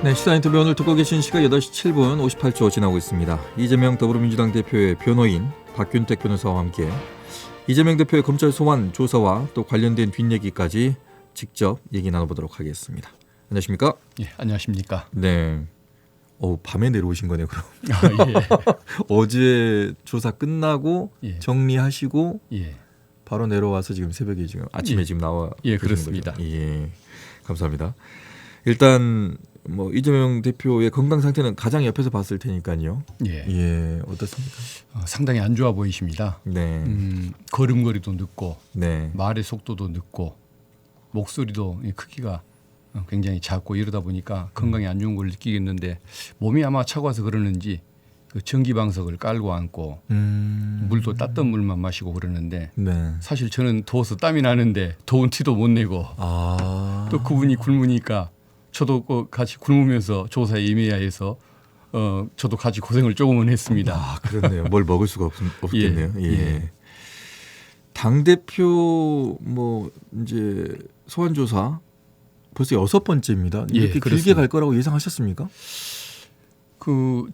네, 시사 인터뷰 오늘 듣고 계신 시각 8시 7분 58초 지나고 있습니다. 이재명 더불어민주당 대표의 변호인 박균택 변호사와 함께 이재명 대표의 검찰 소환 조사와 또 관련된 뒷얘기까지 직접 얘기 나눠보도록 하겠습니다. 안녕하십니까? 예, 안녕하십니까? 네. 밤에 내려오신 거네요, 그럼. 예. 어제 조사 끝나고 예. 정리하시고 예. 바로 내려와서 지금 새벽에 지금 아침에 예. 지금 나와 예, 계신 그렇습니다. 거죠? 예. 감사합니다. 일단 이재명 대표의 건강 상태는 가장 옆에서 봤을 테니까요. 예. 예, 어떻습니까? 상당히 안 좋아 보이십니다. 네. 걸음걸이도 늦고 네. 말의 속도도 늦고 목소리도 크기가 굉장히 작고 이러다 보니까 건강에 안 좋은 걸 느끼겠는데 몸이 아마 차가워서 그러는지 그 전기방석을 깔고 앉고 물도 따뜻한 물만 마시고 그러는데 네. 사실 저는 더워서 땀이 나는데 더운 티도 못 내고 또 그분이 굶으니까 저도 같이 굶으면서 조사에 임해야 해서 저도 같이 고생을 조금은 했습니다. 그렇네요. 뭘 먹을 수가 없겠네요. 예. 예. 예. 당 대표 이제 소환 조사 벌써 6번째입니다. 예, 이렇게 길게 그렇습니다. 갈 거라고 예상하셨습니까?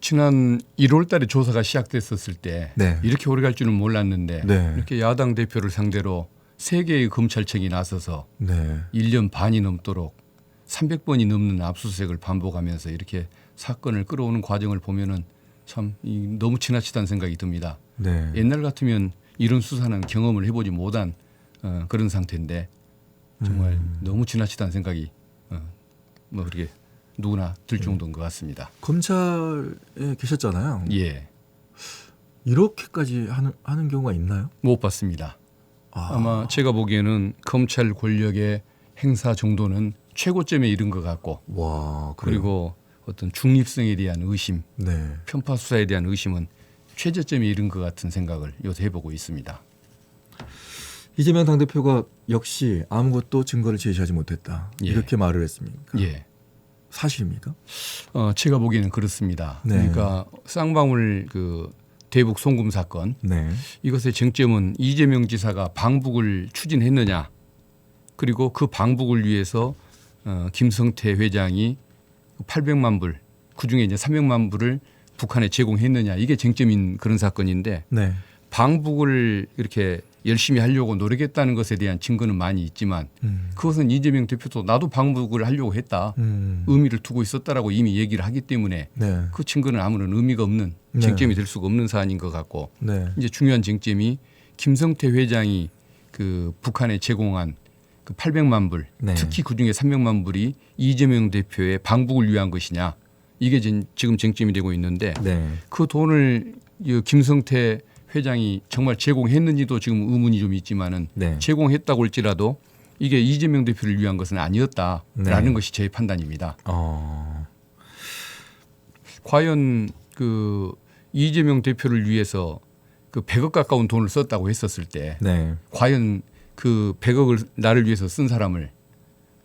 지난 1월달에 조사가 시작됐었을 때 네. 이렇게 오래 갈 줄은 몰랐는데 네. 이렇게 야당 대표를 상대로 3개의 검찰청이 나서서 네. 1년 반이 넘도록 300번이 넘는 압수수색을 반복하면서 이렇게 사건을 끌어오는 과정을 보면은 참 너무 지나치다는 생각이 듭니다. 네. 옛날 같으면 이런 수사는 경험을 해보지 못한 그런 상태인데 정말 너무 지나치다는 생각이 그렇게 누구나 들 정도인 것 같습니다. 검찰에 계셨잖아요. 예, 이렇게까지 하는 경우가 있나요? 못 봤습니다. 아마 제가 보기에는 검찰 권력의 행사 정도는 최고점에 이른 것 같고 와, 그래요? 그리고 어떤 중립성에 대한 의심, 네. 편파 수사에 대한 의심은 최저점에 이른 것 같은 생각을 요새 해보고 있습니다. 이재명 당대표가 역시 아무것도 증거를 제시하지 못했다. 예. 이렇게 말을 했습니까? 예, 사실입니까? 제가 보기에는 그렇습니다. 네. 그러니까 쌍방울 대북 송금 사건 네. 이것의 쟁점은 이재명 지사가 방북을 추진했느냐 그리고 그 방북을 위해서 김성태 회장이 800만 불 그중에 이제 300만 불을 북한에 제공했느냐 이게 쟁점인 그런 사건인데 네. 방북을 이렇게 열심히 하려고 노력했다는 것에 대한 증거는 많이 있지만 그것은 이재명 대표도 나도 방북을 하려고 했다. 의미를 두고 있었다라고 이미 얘기를 하기 때문에 네. 그 증거는 아무런 의미가 없는 네. 쟁점이 될 수가 없는 사안인 것 같고 네. 이제 중요한 쟁점이 김성태 회장이 북한에 제공한 800만 불 네. 특히 그중에 300만 불이 이재명 대표의 방북을 위한 것이냐 이게 지금 쟁점이 되고 있는데 네. 그 돈을 김성태 회장이 정말 제공했는지도 지금 의문이 좀 있지만은 네. 제공했다고 할지라도 이게 이재명 대표를 위한 것은 아니었다라는 네. 것이 제 판단입니다. 어. 과연 이재명 대표를 위해서 100억 가까운 돈을 썼다고 했었을 때 네. 과연 100억을 나를 위해서 쓴 사람을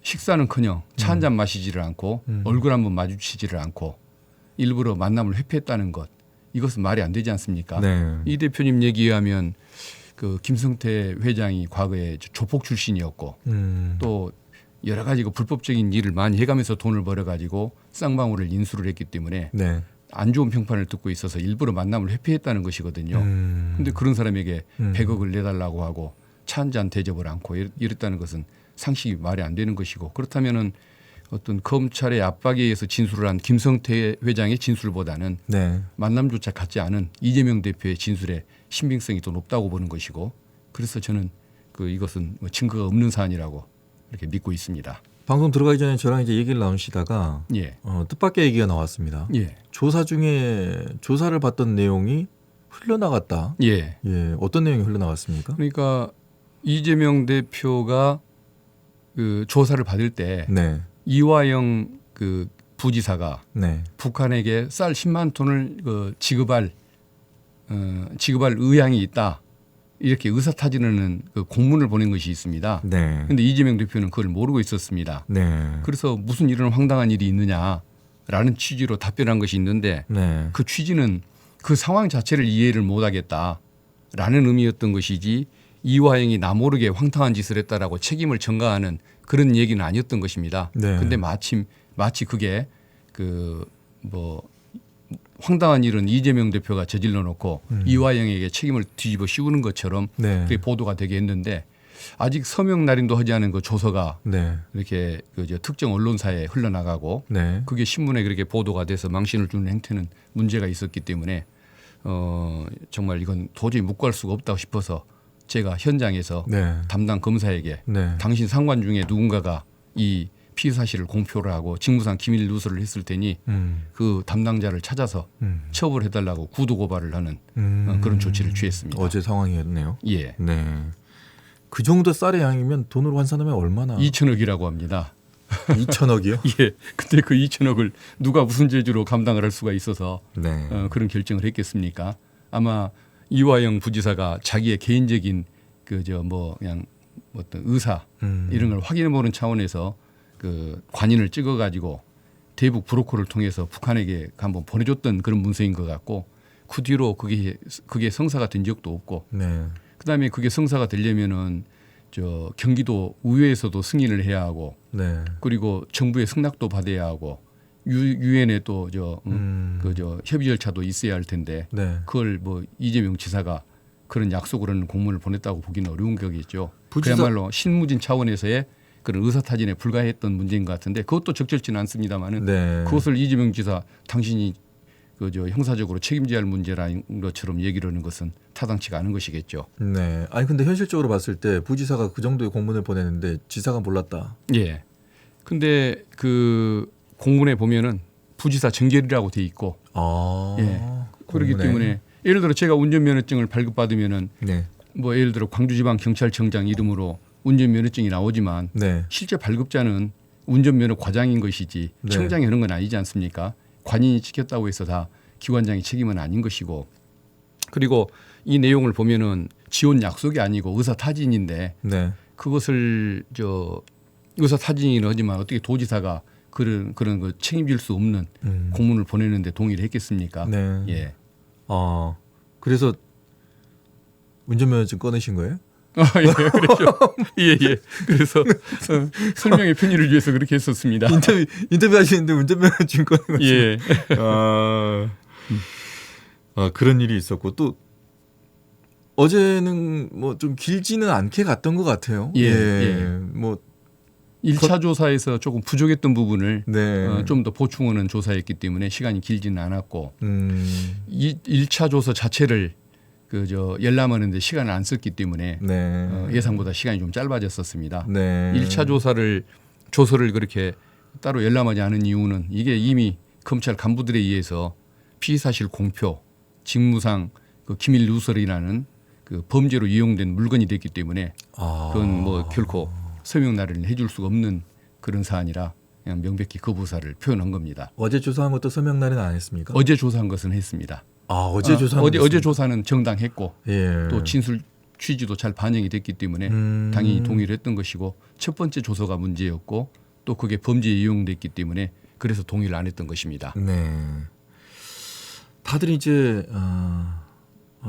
식사는커녕 차 한 잔 마시지를 않고 얼굴 한번 마주치지를 않고 일부러 만남을 회피했다는 것 이것은 말이 안 되지 않습니까? 네. 이 대표님 얘기에 하면 김성태 회장이 과거에 조폭 출신이었고 또 여러 가지 불법적인 일을 많이 해가면서 돈을 벌어가지고 쌍방울을 인수를 했기 때문에 네. 안 좋은 평판을 듣고 있어서 일부러 만남을 회피했다는 것이거든요. 그런데 그런 사람에게 100억을 내달라고 하고 차 한 잔 대접을 않고 이랬다는 것은 상식이 말이 안 되는 것이고 그렇다면은 어떤 검찰의 압박에 의해서 진술을 한 김성태 회장의 진술보다는 네. 만남조차 갖지 않은 이재명 대표의 진술의 신빙성이 더 높다고 보는 것이고 그래서 저는 이것은 증거가 없는 사안이라고 이렇게 믿고 있습니다. 방송 들어가기 전에 저랑 이제 얘기를 나누시다가 예. 뜻밖의 얘기가 나왔습니다. 예. 조사 중에 조사를 받던 내용이 흘러나갔다. 예. 예, 어떤 내용이 흘러나갔습니까? 그러니까 이재명 대표가 조사를 받을 때 네. 이화영 부지사가 네. 북한에게 쌀 10만 톤을 지급할 의향이 있다. 이렇게 의사타진하는 공문을 보낸 것이 있습니다. 네. 그런데 이재명 대표는 그걸 모르고 있었습니다. 네. 그래서 무슨 이런 황당한 일이 있느냐라는 취지로 답변한 것이 있는데 네. 그 취지는 그 상황 자체를 이해를 못하겠다라는 의미였던 것이지 이화영이 나 모르게 황당한 짓을 했다라고 책임을 전가하는 그런 얘기는 아니었던 것입니다. 네. 그런데 마치 그게 그 뭐 황당한 일은 이재명 대표가 저질러 놓고 이화영에게 책임을 뒤집어 씌우는 것처럼 네. 그게 보도가 되게 했는데 아직 서명 날인도 하지 않은 그 조서가 네. 이렇게 그 특정 언론사에 흘러나가고 네. 그게 신문에 그렇게 보도가 돼서 망신을 주는 행태는 문제가 있었기 때문에 정말 이건 도저히 묵과할 수가 없다고 싶어서 제가 현장에서 네. 담당 검사에게 네. 당신 상관 중에 누군가가 이 피의 사실을 공표를 하고 직무상 기밀 누설을 했을 테니 그 담당자를 찾아서 처벌해달라고 구두 고발을 하는 그런 조치를 취했습니다. 어제 상황이었네요. 예. 네. 그 정도 쌀의 양이면 돈으로 환산하면 얼마나? 2천억이라고 합니다. 2천억이요? 예. 근데 그 2천억을 누가 무슨 재주로 감당을 할 수가 있어서 네. 그런 결정을 했겠습니까? 아마 이화영 부지사가 자기의 개인적인 그냥 어떤 의사 이런 걸 확인해 보는 차원에서 그 관인을 찍어가지고 대북 브로커를 통해서 북한에게 한번 보내줬던 그런 문서인 것 같고 그 뒤로 그게 성사가 된 적도 없고 네. 그다음에 그게 성사가 되려면은 경기도 의회에서도 승인을 해야 하고 네. 그리고 정부의 승낙도 받아야 하고 유엔에 또 협의 절차도 있어야 할 텐데 네. 그걸 뭐 이재명 지사가 그런 약속을 하는 공문을 보냈다고 보기는 어려운 거겠죠. 부지사- 그야말로 실무진 차원에서의 그런 의사타진에 불과했던 문제인 것 같은데 그것도 적절치는 않습니다만은 네. 그것을 이재명 지사 당신이 형사적으로 책임져야 할 문제라는 것처럼 얘기를 하는 것은 타당치가 않은 것이겠죠. 네. 아니 근데 현실적으로 봤을 때 부지사가 그 정도의 공문을 보냈는데 지사가 몰랐다. 예. 근데 그 공문에 보면은 부지사 정결이라고 돼 있고 아. 예. 그렇기 공문에. 때문에 예를 들어 제가 운전면허증을 발급받으면은 네. 뭐 예를 들어 광주지방경찰청장 이름으로 운전면허증이 나오지만 네. 실제 발급자는 운전면허 과장인 것이지 네. 청장이 하는 건 아니지 않습니까? 관인이 지켰다고 해서 다 기관장의 책임은 아닌 것이고 그리고 이 내용을 보면은 지원 약속이 아니고 의사 타진인데 네. 그것을 의사 타진이긴 하지만 어떻게 도지사가 그런 거 책임질 수 없는 공문을 보내는데 동의를 했겠습니까? 네. 예. 아. 그래서 운전면허증 꺼내신 거예요? 예, 그렇죠. 예, 예. 그래서 설명의 편의를 위해서 그렇게 했었습니다. 인터뷰 하시는데 운전면허증 꺼낸 거죠? 예. 그런 일이 있었고 또 어제는 뭐 좀 길지는 않게 갔던 것 같아요. 예, 예. 뭐 1차 조사에서 조금 부족했던 부분을 네. 좀 더 보충하는 조사였기 때문에 시간이 길지는 않았고 1차 조사 자체를 열람하는데 시간을 안 썼기 때문에 네. 예상보다 시간이 좀 짧아졌었습니다. 네. 1차 조서를 그렇게 따로 열람하지 않은 이유는 이게 이미 검찰 간부들에 의해서 피의사실 공표, 직무상 그 기밀 누설이라는 그 범죄로 이용된 물건이 됐기 때문에 그건 뭐 결코 서명 날인을 해줄 수가 없는 그런 사안이라 그냥 명백히 거부사를 표현한 겁니다. 어제 조사한 것도 서명 날은 안 했습니까? 어제 조사한 것은 했습니다. 어제 조사한 어제 조사는 정당했고 예. 또 진술 취지도 잘 반영이 됐기 때문에 당연히 동의를 했던 것이고 첫 번째 조서가 문제였고 또 그게 범죄에 이용됐기 때문에 그래서 동의를 안 했던 것입니다. 네. 다들 이제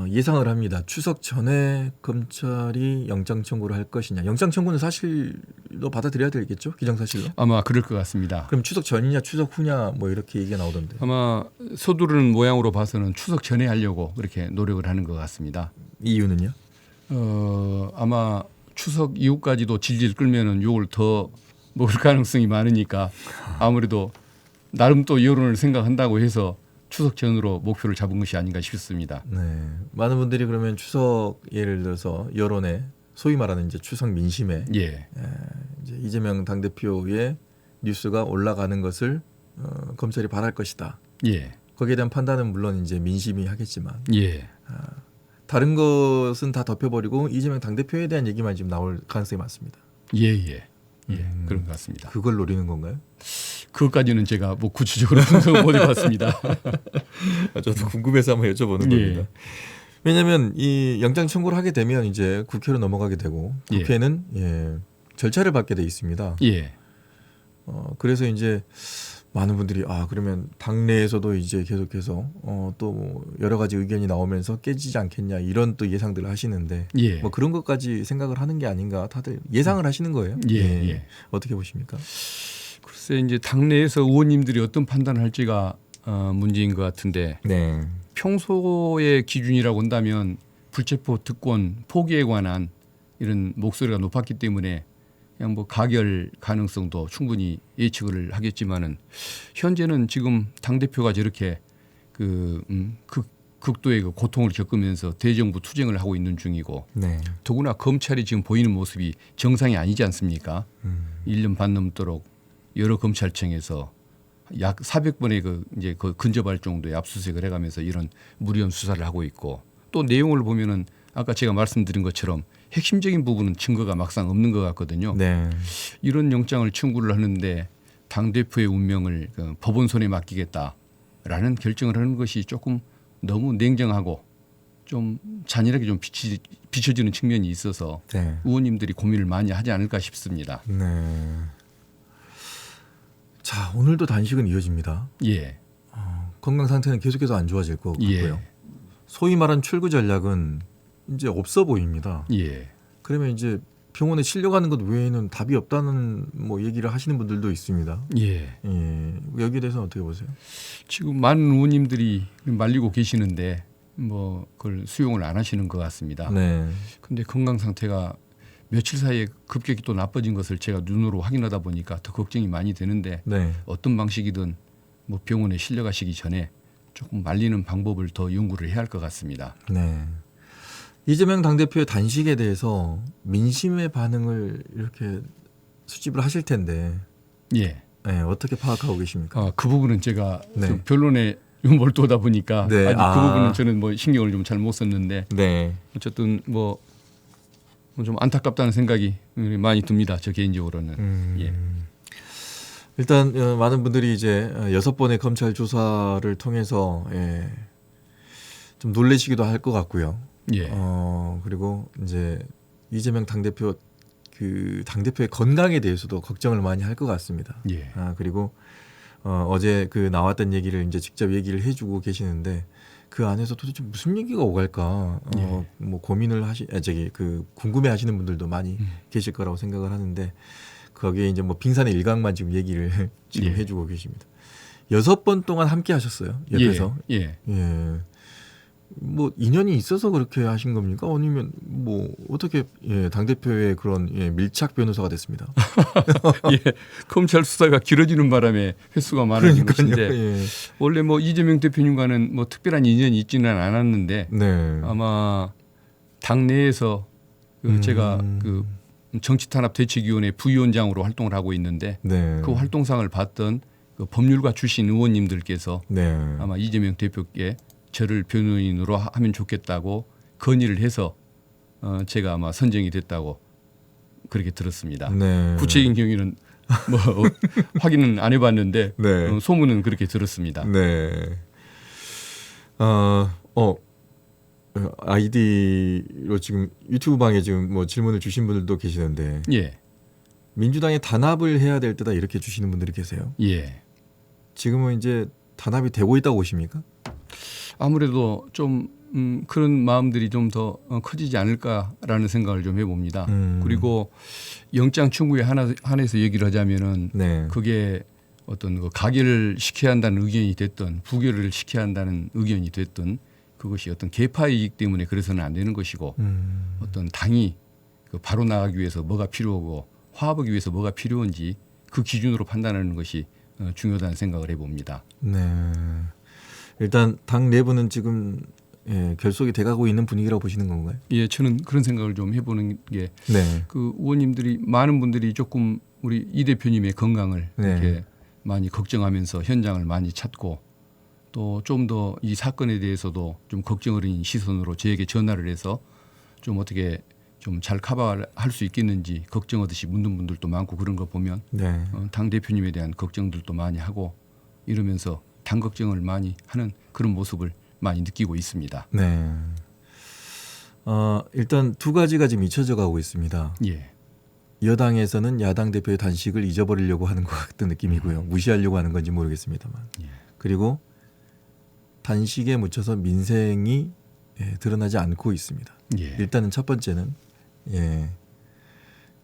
예상을 합니다. 추석 전에 검찰이 영장 청구를 할 것이냐. 영장 청구는 사실로 받아들여야 되겠죠? 기정사실로? 아마 그럴 것 같습니다. 그럼 추석 전이냐 추석 후냐 뭐 이렇게 얘기가 나오던데. 아마 서두르는 모양으로 봐서는 추석 전에 하려고 그렇게 노력을 하는 것 같습니다. 이유는요? 아마 추석 이후까지도 질질 끌면은 욕을 더 먹을 가능성이 많으니까 아무래도 나름 또 여론을 생각한다고 해서 추석 전으로 목표를 잡은 것이 아닌가 싶습니다. 네. 많은 분들이 그러면 추석 예를 들어서 여론에 소위 말하는 이제 추석 민심에 예. 이제 이재명 당대표의 뉴스가 올라가는 것을 검찰이 바랄 것이다. 예. 거기에 대한 판단은 물론 이제 민심이 하겠지만 예. 다른 것은 다 덮여버리고 이재명 당대표에 대한 얘기만 지금 나올 가능성이 많습니다. 예, 예. 예. 그런 것 같습니다. 그걸 노리는 건가요? 그것까지는 제가 뭐 구체적으로 분석을 못 해봤습니다. 저도 궁금해서 한번 여쭤보는 예. 겁니다. 왜냐하면 이 영장 청구를 하게 되면 이제 국회로 넘어가게 되고 국회는 절차를 밟게 돼 있습니다. 예. 그래서 이제 많은 분들이 그러면 당내에서도 이제 계속해서 또 여러 가지 의견이 나오면서 깨지지 않겠냐 이런 또 예상들을 하시는데 예. 뭐 그런 것까지 생각을 하는 게 아닌가 다들 예상을 하시는 거예요. 예. 예. 어떻게 보십니까? 글쎄 이제 당내에서 의원님들이 어떤 판단을 할지가 문제인 것 같은데 네. 평소의 기준이라고 한다면 불체포 특권 포기에 관한 이런 목소리가 높았기 때문에 그냥 뭐 가결 가능성도 충분히 예측을 하겠지만은 현재는 지금 당 대표가 저렇게 극도의 그 고통을 겪으면서 대정부 투쟁을 하고 있는 중이고 네. 더구나 검찰이 지금 보이는 모습이 정상이 아니지 않습니까? 1년 반 넘도록 여러 검찰청에서 약 400번의 이제 근접할 정도의 압수수색을 해가면서 이런 무리한 수사를 하고 있고 또 내용을 보면은 아까 제가 말씀드린 것처럼 핵심적인 부분은 증거가 막상 없는 것 같거든요. 네. 이런 영장을 청구를 하는데 당 대표의 운명을 법원 손에 맡기겠다라는 결정을 하는 것이 조금 너무 냉정하고 좀 잔인하게 좀 비춰지는 측면이 있어서 네. 의원님들이 고민을 많이 하지 않을까 싶습니다. 네. 자, 오늘도 단식은 이어집니다. 예. 건강 상태는 계속해서 안 좋아질 것 같고요. 예. 소위 말한 출구 전략은 이제 없어 보입니다. 예. 그러면 이제 병원에 실려가는 것 외에는 답이 없다는 뭐 얘기를 하시는 분들도 있습니다. 예. 예. 여기에 대해서는 어떻게 보세요? 지금 많은 의원님들이 말리고 계시는데 뭐 그걸 수용을 안 하시는 것 같습니다. 네. 근데 건강 상태가 며칠 사이에 급격히 또 나빠진 것을 제가 눈으로 확인하다 보니까 더 걱정이 많이 되는데 네. 어떤 방식이든 뭐 병원에 실려가시기 전에 조금 말리는 방법을 더 연구를 해야 할 것 같습니다. 네. 이재명 당대표의 단식에 대해서 민심의 반응을 이렇게 수집을 하실 텐데 예. 네, 어떻게 파악하고 계십니까? 그 부분은 제가 네. 좀 변론에 몰두하다 보니까 네. 아직 그 부분은 저는 뭐 신경을 좀 잘 못 썼는데 네. 어쨌든 뭐 좀 안타깝다는 생각이 많이 듭니다. 저 개인적으로는. 예. 일단 많은 분들이 이제 6번의 검찰 조사를 통해서 좀 놀라시기도 할 것 같고요. 예. 그리고 이제 이재명 당대표 당대표의 건강에 대해서도 걱정을 많이 할 것 같습니다. 예. 그리고 어제 나왔던 얘기를 이제 직접 얘기를 해주고 계시는데 그 안에서 도대체 무슨 얘기가 오갈까 예. 뭐 고민을 궁금해하시는 분들도 많이 계실 거라고 생각을 하는데 거기에 이제 뭐 빙산의 일각만 지금 얘기를 지금 예. 해주고 계십니다. 6번 동안 함께 하셨어요 옆에서. 예. 예. 뭐 인연이 있어서 그렇게 하신 겁니까? 아니면 뭐 어떻게 당 대표의 그런 밀착 변호사가 됐습니다. 예. 검찰 수사가 길어지는 바람에 횟수가 많아진 것인데 예. 원래 뭐 이재명 대표님과는 뭐 특별한 인연이 있지는 않았는데 네. 아마 당내에서 제가 정치탄압 대책위원회 부위원장으로 활동을 하고 있는데 네. 그 활동상을 받던 그 법률가 출신 의원님들께서 네. 아마 이재명 대표께 저를 변호인으로 하면 좋겠다고 건의를 해서 제가 아마 선정이 됐다고 그렇게 들었습니다. 네. 구체적인 경위는 뭐 확인은 안 해봤는데 네. 소문은 그렇게 들었습니다. 네. 아이디로 지금 유튜브 방에 지금 뭐 질문을 주신 분들도 계시는데 예, 민주당에 단합을 해야 될 때다 이렇게 주시는 분들이 계세요. 예. 지금은 이제 단합이 되고 있다고 보십니까? 아무래도 좀 그런 마음들이 좀 더 커지지 않을까라는 생각을 좀 해봅니다. 그리고 영장 청구에 한해서 얘기를 하자면은 네. 그게 어떤 그 가결을 시켜야 한다는 의견이 됐든 부결을 시켜야 한다는 의견이 됐든 그것이 어떤 개파이기 때문에 그래서는 안 되는 것이고 어떤 당이 바로 나가기 위해서 뭐가 필요하고 화합하기 위해서 뭐가 필요한지 그 기준으로 판단하는 것이 중요하다는 생각을 해봅니다. 네. 일단 당 내부는 지금 결속이 돼가고 있는 분위기라고 보시는 건가요? 예, 저는 그런 생각을 좀 해보는 게 네. 그 의원님들이 많은 분들이 조금 우리 이 대표님의 건강을 네. 이렇게 많이 걱정하면서 현장을 많이 찾고 또 좀 더 이 사건에 대해서도 좀 걱정 어린 시선으로 저에게 전화를 해서 좀 어떻게 좀 잘 커버할 수 있겠는지 걱정하듯이 묻는 분들도 많고 그런 거 보면 네. 당 대표님에 대한 걱정들도 많이 하고 이러면서 당 걱정을 많이 하는 그런 모습을 많이 느끼고 있습니다. 네. 일단 두 가지가 지금 잊혀져 가고 있습니다. 예. 여당에서는 야당 대표의 단식을 잊어버리려고 하는 것 같은 느낌이고요. 무시하려고 하는 건지 모르겠습니다만. 예. 그리고 단식에 묻혀서 민생이 드러나지 않고 있습니다. 예. 일단은 첫 번째는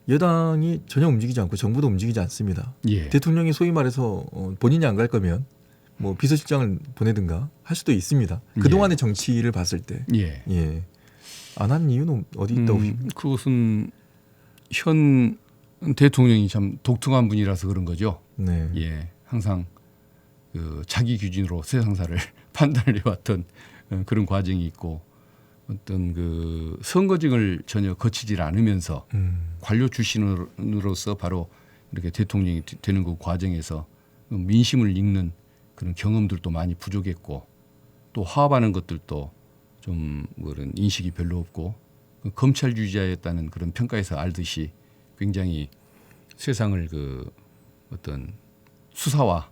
여당이 전혀 움직이지 않고 정부도 움직이지 않습니다. 예. 대통령이 소위 말해서 본인이 안 갈 거면 뭐 비서실장을 보내든가 할 수도 있습니다. 그동안의 정치를 봤을 때. 예. 예. 안 한 이유는 어디 있다고 보십니까? 그것은 현 대통령이 참 독특한 분이라서 그런 거죠. 네. 예. 항상 그 자기 기준으로 세상사를 판단을 해왔던 그런 과정이 있고 어떤 그 선거직을 전혀 거치질 않으면서 관료 출신으로서 바로 이렇게 대통령이 되는 그 과정에서 민심을 읽는 그런 경험들도 많이 부족했고 또 화합하는 것들도 좀 그런 인식이 별로 없고 검찰주의자였다는 그런 평가에서 알듯이 굉장히 세상을 그 어떤 수사와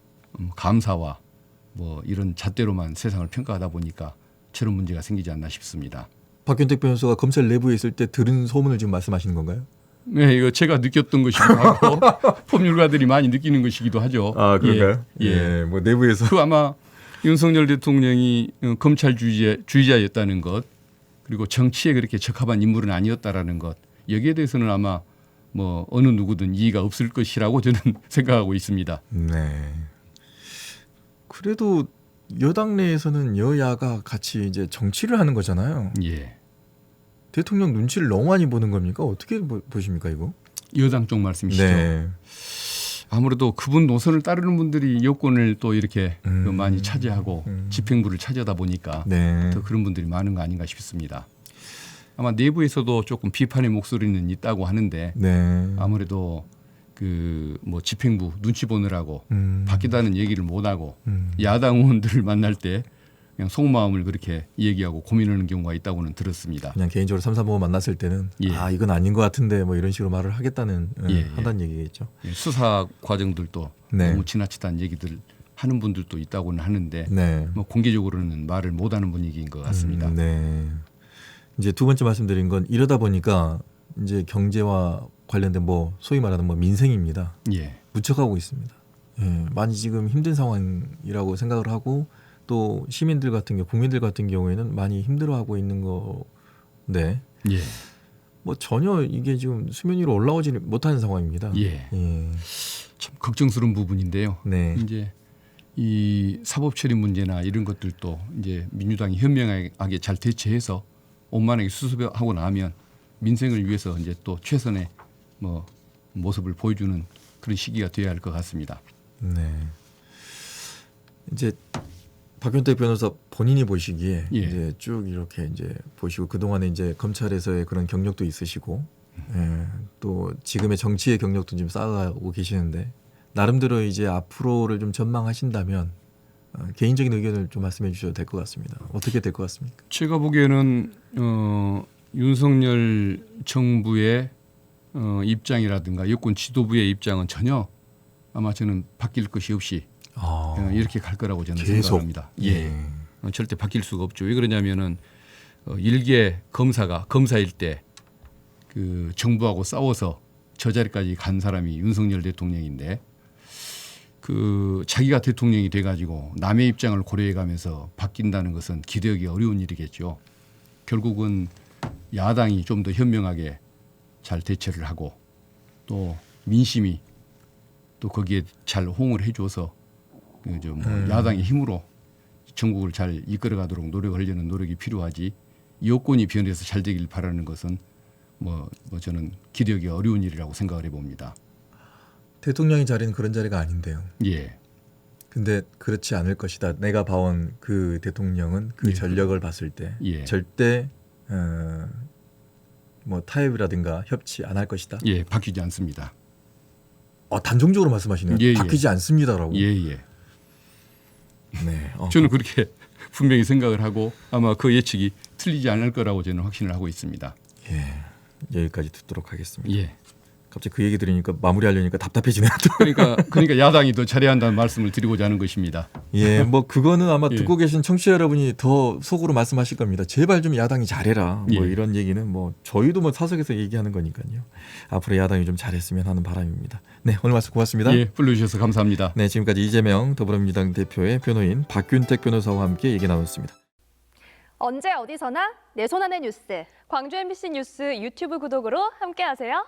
감사와 뭐 이런 잣대로만 세상을 평가하다 보니까 저런 문제가 생기지 않나 싶습니다. 박균택 변호사가 검찰 내부에 있을 때 들은 소문을 지금 말씀하시는 건가요? 네, 이거 제가 느꼈던 것이기도 하고 법률가들이 많이 느끼는 것이기도 하죠. 아, 그런가요? 예, 예. 뭐 내부에서 그 아마 윤석열 대통령이 검찰주의자였다는 것 그리고 정치에 그렇게 적합한 인물은 아니었다라는 것 여기에 대해서는 아마 뭐 어느 누구든 이의가 없을 것이라고 저는 생각하고 있습니다. 네. 그래도 여당 내에서는 여야가 같이 이제 정치를 하는 거잖아요. 예. 대통령 눈치를 너무 많이 보는 겁니까? 어떻게 보십니까 이거? 여당 쪽 말씀이시죠. 네. 아무래도 그분 노선을 따르는 분들이 여권을 또 이렇게 많이 차지하고 집행부를 차지하다 보니까 네. 더 그런 분들이 많은 거 아닌가 싶습니다. 아마 내부에서도 조금 비판의 목소리는 있다고 하는데 네. 아무래도 그 뭐 집행부 눈치 보느라고 바뀌다는 얘기를 못 하고 야당 의원들을 만날 때 그냥 속마음을 그렇게 얘기하고 고민하는 경우가 있다고는 들었습니다. 그냥 개인적으로 3, 4번 만났을 때는 예. 아 이건 아닌 것 같은데 뭐 이런 식으로 말을 하겠다는 한다는 얘기겠죠. 수사 과정들도 네. 너무 지나치다는 얘기들 하는 분들도 있다고는 하는데 네. 뭐 공개적으로는 말을 못하는 분위기인 것 같습니다. 네. 이제 두 번째 말씀드린 건 이러다 보니까 이제 경제와 관련된 뭐 소위 말하는 뭐 민생입니다. 예. 묻혀가고 있습니다. 예, 많이 지금 힘든 상황이라고 생각을 하고 또 시민들 같은 경우, 국민들 같은 경우에는 많이 힘들어하고 있는 건데 예. 뭐 전혀 이게 지금 수면 위로 올라오지 못하는 상황입니다. 예. 예. 참 걱정스러운 부분인데요. 네. 이제 이 사법 처리 문제나 이런 것들도 이제 민주당이 현명하게 잘 대처해서 원만하게 수습하고 나면 민생을 위해서 이제 또 최선의 뭐 모습을 보여주는 그런 시기가 되어야 할 것 같습니다. 네. 이제 박균택 변호사 본인이 보시기에 예. 이제 쭉 이렇게 이제 보시고 그 동안에 이제 검찰에서의 그런 경력도 있으시고 예, 또 지금의 정치의 경력도 지금 쌓아가고 계시는데 나름대로 이제 앞으로를 좀 전망하신다면 개인적인 의견을 좀 말씀해 주셔도 될 것 같습니다. 어떻게 될 것 같습니까? 제가 보기에는 윤석열 정부의 입장이라든가 여권 지도부의 입장은 전혀 아마 저는 바뀔 것이 없이 이렇게 갈 거라고 저는 계속. 생각합니다. 예. 절대 바뀔 수가 없죠. 왜 그러냐면은 일개 검사일 때 그 정부하고 싸워서 저 자리까지 간 사람이 윤석열 대통령인데 그 자기가 대통령이 돼가지고 남의 입장을 고려해가면서 바뀐다는 것은 기대하기 어려운 일이겠죠. 결국은 야당이 좀 더 현명하게 잘 대처를 하고 또 민심이 또 거기에 잘 호응을 해줘서 야당의 힘으로 전국을 잘 이끌어가도록 노력하려는 노력이 필요하지 여권이 변해서 잘 되길 바라는 것은 뭐 저는 기대하기 어려운 일이라고 생각을 해봅니다. 대통령의 자리는 그런 자리가 아닌데요. 예. 근데 그렇지 않을 것이다. 내가 봐온 그 대통령은 그 예. 전력을 봤을 때 예. 절대 뭐 타협이라든가 협치 안 할 것이다. 예, 바뀌지 않습니다. 단정적으로 말씀하시네요. 예, 예. 바뀌지 않습니다라고. 예, 예. 네. 저는 그렇게 분명히 생각을 하고 아마 그 예측이 틀리지 않을 거라고 저는 확신을 하고 있습니다. 예. 여기까지 듣도록 하겠습니다. 예. 갑자기 그 얘기 들으니까 마무리하려니까 답답해지네요. 그러니까 야당이 더 잘해야 한다는 말씀을 드리고자 하는 것입니다. 예, 뭐 그거는 아마 예. 듣고 계신 청취자 여러분이 더 속으로 말씀하실 겁니다. 제발 좀 야당이 잘해라. 뭐 예. 이런 얘기는 뭐 저희도 뭐 사석에서 얘기하는 거니까요. 앞으로 야당이 좀 잘했으면 하는 바람입니다. 네, 오늘 말씀 고맙습니다. 예, 불러주셔서 감사합니다. 네, 지금까지 이재명 더불어민주당 대표의 변호인 박균택 변호사와 함께 얘기 나눴습니다. 언제 어디서나 내 손 안의 뉴스. 광주 MBC 뉴스 유튜브 구독으로 함께하세요.